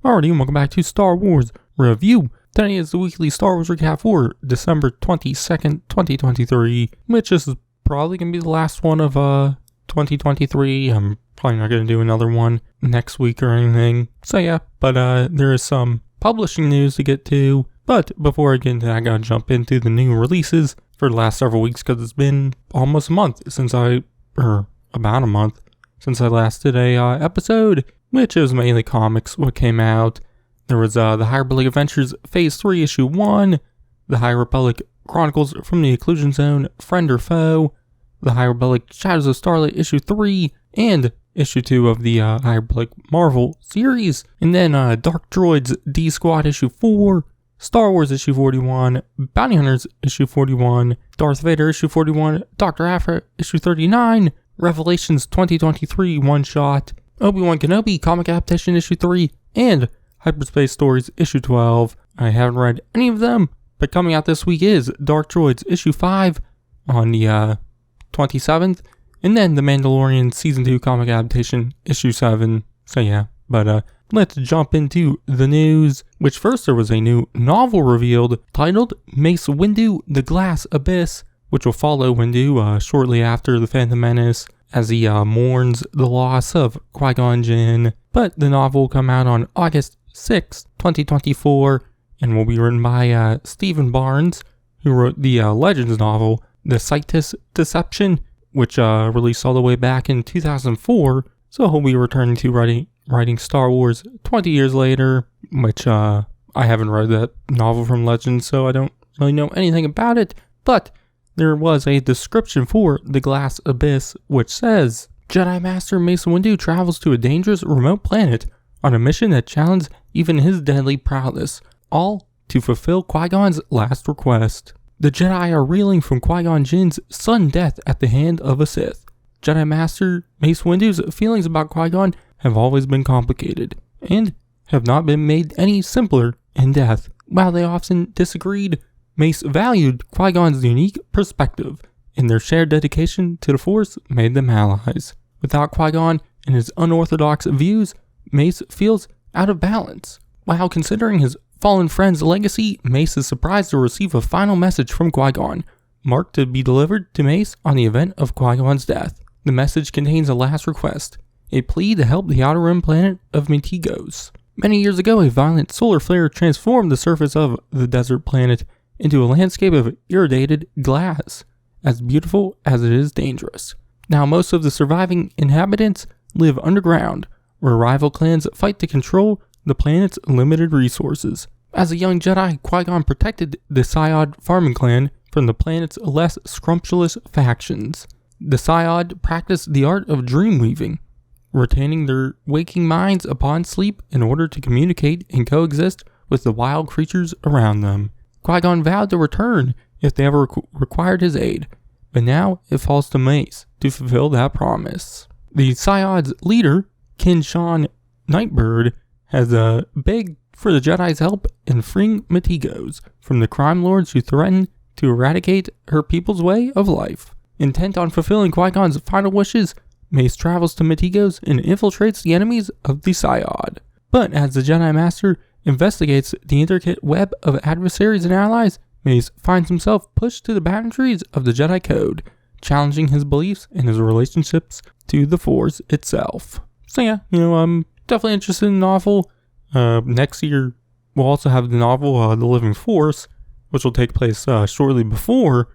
Alrighty, and welcome back to Star Wars Review. Today is the weekly Star Wars recap for December 22nd, 2023, which is probably going to be the last one of 2023. I'm probably not going to do another one next week or anything. So yeah, but there is some publishing news to get to. But before I get into that, I gotta jump into the new releases for the last several weeks because it's been almost a month since about a month since I last did a episode, which is mainly comics what came out. There was the High Republic Adventures Phase 3 Issue 1, the High Republic Chronicles from the Occlusion Zone Friend or Foe, the High Republic Shadows of Starlight Issue 3, and Issue 2 of the High Republic Marvel series, and then Dark Droids D-Squad Issue 4, Star Wars Issue 41, Bounty Hunters Issue 41, Darth Vader Issue 41, Dr. Aphra Issue 39, Revelations 2023 One-Shot, Obi-Wan Kenobi Comic Adaptation Issue 3, and Hyperspace Stories Issue 12. I haven't read any of them, but coming out this week is Dark Droids Issue 5 on the 27th, and then The Mandalorian Season 2 Comic Adaptation Issue 7. So yeah, but let's jump into the news, which first there was a new novel revealed titled Mace Windu, The Glass Abyss, which will follow Windu shortly after The Phantom Menace as he mourns the loss of Qui-Gon Jinn. But the novel will come out on August 6, 2024, and will be written by Stephen Barnes, who wrote the Legends novel, The Citus Deception, which released all the way back in 2004. So he'll be returning to writing Star Wars 20 years later, which I haven't read that novel from Legends, so I don't really know anything about it. But there was a description for The Glass Abyss, which says, Jedi Master Mace Windu travels to a dangerous remote planet on a mission that challenges even his deadly prowess, all to fulfill Qui-Gon's last request. The Jedi are reeling from Qui-Gon Jinn's sudden death at the hand of a Sith. Jedi Master Mace Windu's feelings about Qui-Gon have always been complicated, and have not been made any simpler in death. While they often disagreed, Mace valued Qui-Gon's unique perspective, and their shared dedication to the Force made them allies. Without Qui-Gon and his unorthodox views, Mace feels out of balance. While considering his fallen friend's legacy, Mace is surprised to receive a final message from Qui-Gon, marked to be delivered to Mace on the event of Qui-Gon's death. The message contains a last request, a plea to help the Outer Rim planet of Metigos. Many years ago, a violent solar flare transformed the surface of the desert planet into a landscape of irradiated glass, as beautiful as it is dangerous. Now most of the surviving inhabitants live underground, where rival clans fight to control the planet's limited resources. As a young Jedi, Qui-Gon protected the Syod farming clan from the planet's less scrumptious factions. The Syod practiced the art of dream weaving, retaining their waking minds upon sleep in order to communicate and coexist with the wild creatures around them. Qui-Gon vowed to return if they ever required his aid, but now it falls to Mace to fulfill that promise. The Syod's leader, Kin-Shan Nightbird, has begged for the Jedi's help in freeing Metigos from the crime lords who threaten to eradicate her people's way of life. Intent on fulfilling Qui-Gon's final wishes, Mace travels to Metigos and infiltrates the enemies of the Syod. But as the Jedi Master investigates the intricate web of adversaries and allies, Mace finds himself pushed to the boundaries of the Jedi Code, challenging his beliefs and his relationships to the Force itself. So yeah, I'm definitely interested in the novel. Next year, we'll also have the novel, The Living Force, which will take place shortly before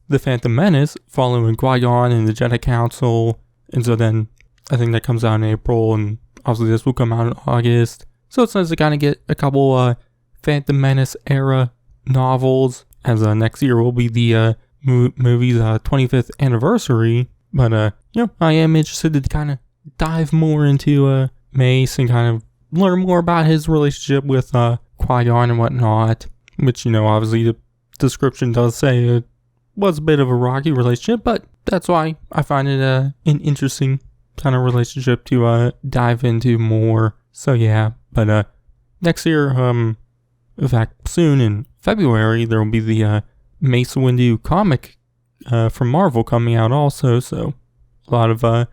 The Phantom Menace, following Qui-Gon and the Jedi Council. And so then, I think that comes out in April, and obviously this will come out in August. So it's nice to kind of get a couple Phantom Menace era novels, as next year will be the movie's 25th anniversary. But I am interested to kind of dive more into Mace and kind of learn more about his relationship with Qui-Gon and whatnot, which obviously the description does say it was a bit of a rocky relationship, but that's why I find it an interesting kind of relationship to dive into more. So yeah, but next year, in fact, soon in February, there will be the Mace Windu comic from Marvel coming out also. So a lot of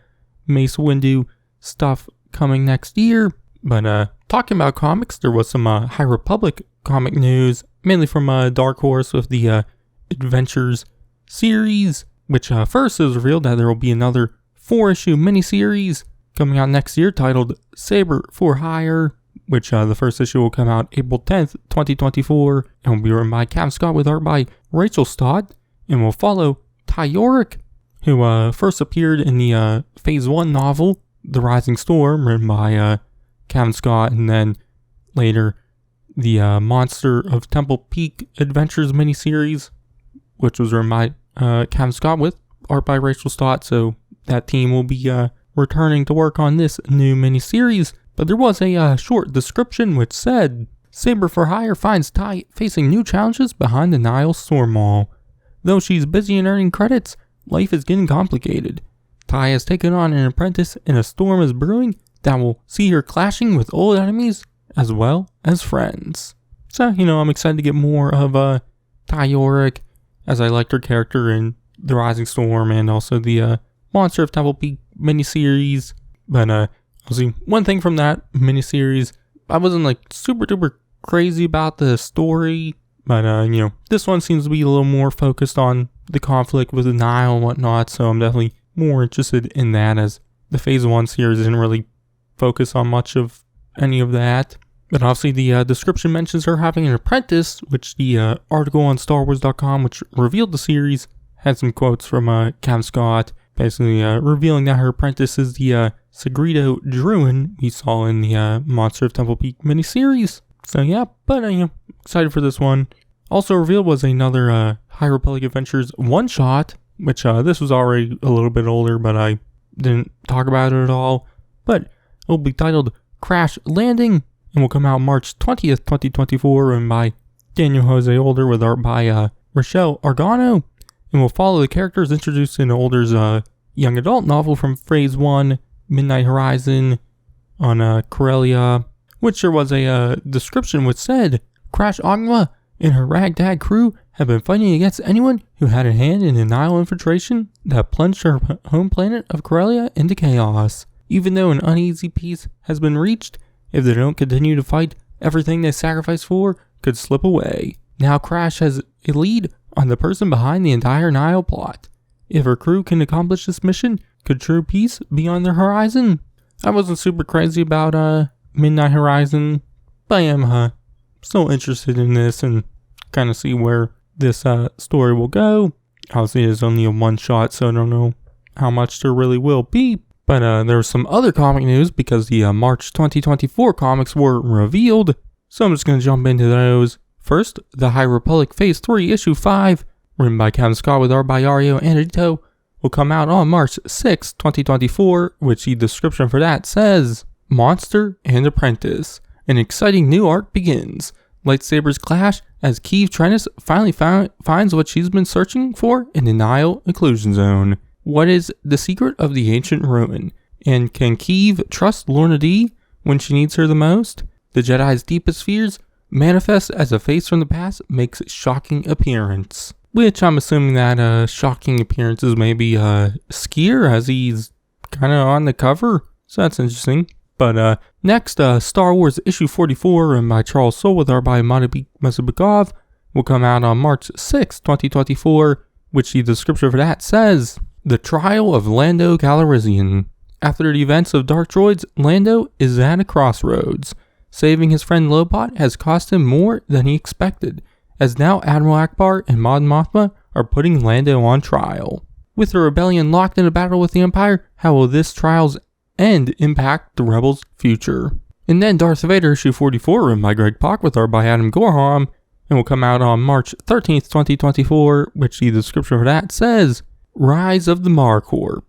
Mace Windu stuff coming next year. But talking about comics, there was some High Republic comic news, mainly from Dark Horse with the Adventures series, which first is revealed that there will be another 4-issue miniseries coming out next year titled Saber for Hire, which the first issue will come out April 10th, 2024, and will be written by Cam Scott with art by Rachel Stott, and will follow Ty Yorick, who first appeared in the Phase 1 novel, The Rising Storm, written by Cam Scott, and then later the Monster of Temple Peak Adventures miniseries, which was written by Cam Scott with art by Rachel Stott, so that team will be returning to work on this new miniseries. But there was a short description which said, Saber for Hire finds Ty facing new challenges behind the Nile Storm Wall. Though she's busy in earning credits, life is getting complicated. Ty has taken on an apprentice and a storm is brewing that will see her clashing with old enemies as well as friends. So, I'm excited to get more of Ty Yorick, as I liked her character in The Rising Storm and also the Monster of Temple Peak miniseries. But I'll see one thing from that miniseries. I wasn't super duper crazy about the story, but this one seems to be a little more focused on the conflict with the Nile and whatnot, so I'm definitely more interested in that, as the Phase 1 series didn't really focus on much of any of that. But obviously the description mentions her having an apprentice, which the article on StarWars.com, which revealed the series, had some quotes from Cam Scott, basically revealing that her apprentice is the Segredo Druin we saw in the Monster of Temple Peak miniseries. So yeah, but excited for this one. Also revealed was another High Republic Adventures one-shot, which this was already a little bit older, but I didn't talk about it at all. But it will be titled Crash Landing, and will come out March 20th, 2024, and by Daniel Jose Older with art by Rochelle Argano, and will follow the characters introduced in Older's young adult novel from Phase 1, Midnight Horizon, on Corellia, which there was a description which said, Crash Agma and her ragtag crew have been fighting against anyone who had a hand in the Nile infiltration that plunged her home planet of Corellia into chaos. Even though an uneasy peace has been reached, if they don't continue to fight, everything they sacrificed for could slip away. Now Crash has a lead on the person behind the entire Nile plot. If her crew can accomplish this mission, could true peace be on the horizon? I wasn't super crazy about Midnight Horizon, but I am still interested in this and kind of see where this story will go. Obviously it's only a one-shot, so I don't know how much there really will be. But there was some other comic news because the March 2024 comics were revealed, so I'm just going to jump into those. First, the High Republic Phase 3 Issue 5, written by Cam Scott with art by Ario Anadito, will come out on March 6, 2024, which the description for that says, Monster and Apprentice. An exciting new arc begins. Lightsabers clash as Keeve Trennis finally finds what she's been searching for in the Nile Occlusion Zone. What is the secret of the ancient ruin? And can Keeve trust Lorna Dee when she needs her the most? The Jedi's deepest fears manifest as a face from the past makes a shocking appearance. Which I'm assuming that shocking appearance is maybe Skier, as he's kind of on the cover. So that's interesting. But next, Star Wars Issue 44, written by Charles Soule with art by Masubikov, will come out on March 6, 2024, which the description for that says, The Trial of Lando Calrissian. After the events of Dark Droids, Lando is at a crossroads. Saving his friend Lobot has cost him more than he expected, as now Admiral Akbar and Mon Mothma are putting Lando on trial. With the rebellion locked in a battle with the Empire, how will this trial's end impact the rebels' future? And then Darth Vader Issue 44, written by Greg Pak with art by Adam Gorham, and will come out on March 13th, 2024, which the description for that says, Rise of the Mar Corps.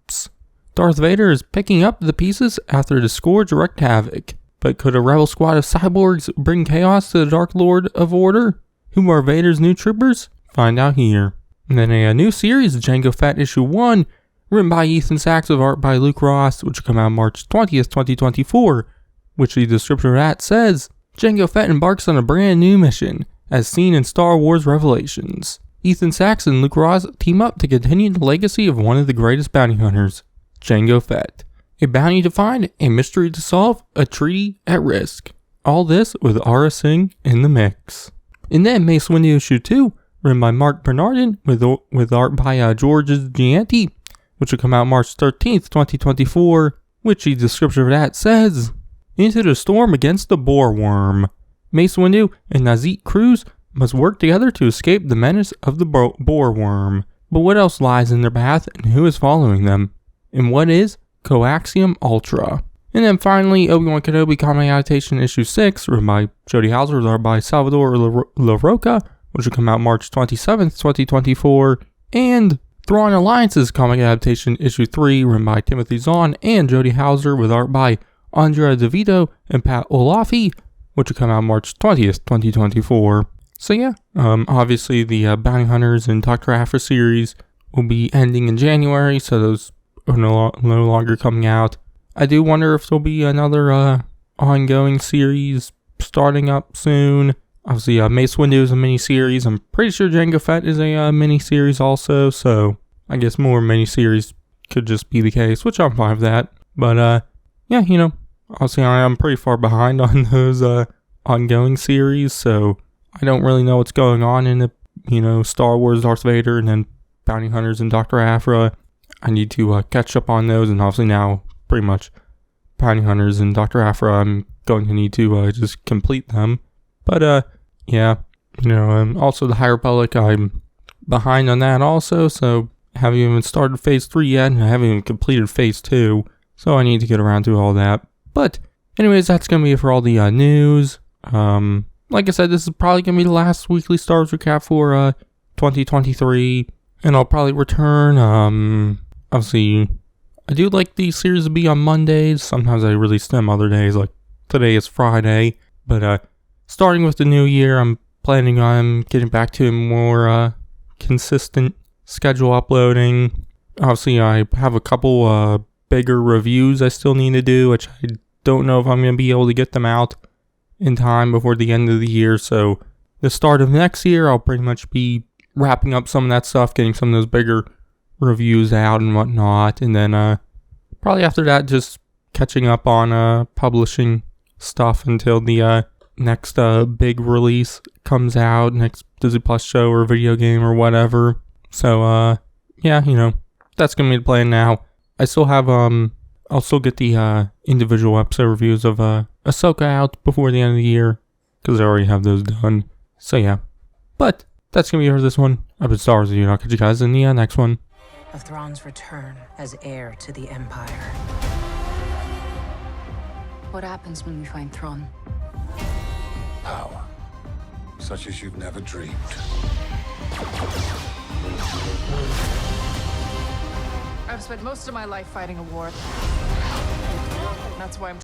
Darth Vader is picking up the pieces after the Scourge wreaked havoc. But could a rebel squad of cyborgs bring chaos to the Dark Lord of Order? Who are Vader's new troopers? Find out here. And then a new series, Jango Fett Issue 1, written by Ethan Sachs with art by Luke Ross, which will come out March 20th, 2024, which the description of that says, Jango Fett embarks on a brand new mission, as seen in Star Wars Revelations. Ethan Sachs and Luke Ross team up to continue the legacy of one of the greatest bounty hunters, Jango Fett. a bounty to find, a mystery to solve, a treaty at risk. All this with Aura Singh in the mix. And then Mace Windu issue 2, written by Mark Bernardin with art by Georges Gianti, which will come out March 13th, 2024, which the description of that says, into the storm against the boar worm. Mace Windu and Nazit Cruz must work together to escape the menace of the boar worm. But what else lies in their path and who is following them? And what is Coaxium Ultra? And then finally, Obi-Wan Kenobi comic adaptation issue 6, written by Jody Hauser, with art by Salvador LaRocca, which will come out March 27th, 2024. And Thrawn Alliance's comic adaptation issue 3, written by Timothy Zahn and Jody Hauser, with art by Andrea DeVito and Pat Olafi, which will come out March 20th, 2024. So yeah, obviously the Bounty Hunters and Dr. Aphra series will be ending in January, so those are no longer coming out. I do wonder if there'll be another ongoing series starting up soon. Obviously, Mace Windu is a miniseries. I'm pretty sure Jango Fett is a miniseries also, so I guess more miniseries could just be the case, which I'm fine with that. But yeah, you know, obviously I'm pretty far behind on those ongoing series, so I don't really know what's going on in the, you know, Star Wars, Darth Vader, and then Bounty Hunters and Dr. Aphra. I need to catch up on those, and obviously now pretty much Bounty Hunters and Dr. Aphra, I'm going to need to just complete them. But yeah, you know, also the High Republic, I'm behind on that also, so I haven't even started Phase 3 yet, and I haven't even completed Phase 2, so I need to get around to all that. But anyways, that's going to be it for all the news. Like I said, this is probably going to be the last weekly Star Wars recap for 2023, and I'll probably return. Obviously, I do like these series to be on Mondays. Sometimes I release them other days, like today is Friday. But starting with the new year, I'm planning on getting back to a more consistent schedule uploading. Obviously, I have a couple bigger reviews I still need to do, which I don't know if I'm going to be able to get them out in time before the end of the year. So the start of next year, I'll pretty much be wrapping up some of that stuff, getting some of those bigger reviews out and whatnot. And then probably after that, just catching up on publishing stuff until the next big release comes out, next Disney Plus show or video game or whatever. So yeah, you know, that's going to be the plan now. I still have I'll still get the individual episode reviews of Ahsoka out before the end of the year, because I already have those done. So yeah, but that's going to be it for this one. I've been Star Wars, and I'll catch you guys in the next one. Of Thrawn's return as heir to the Empire. What happens when we find Thrawn? Power, such as you've never dreamed. I've spent most of my life fighting a war. That's why I'm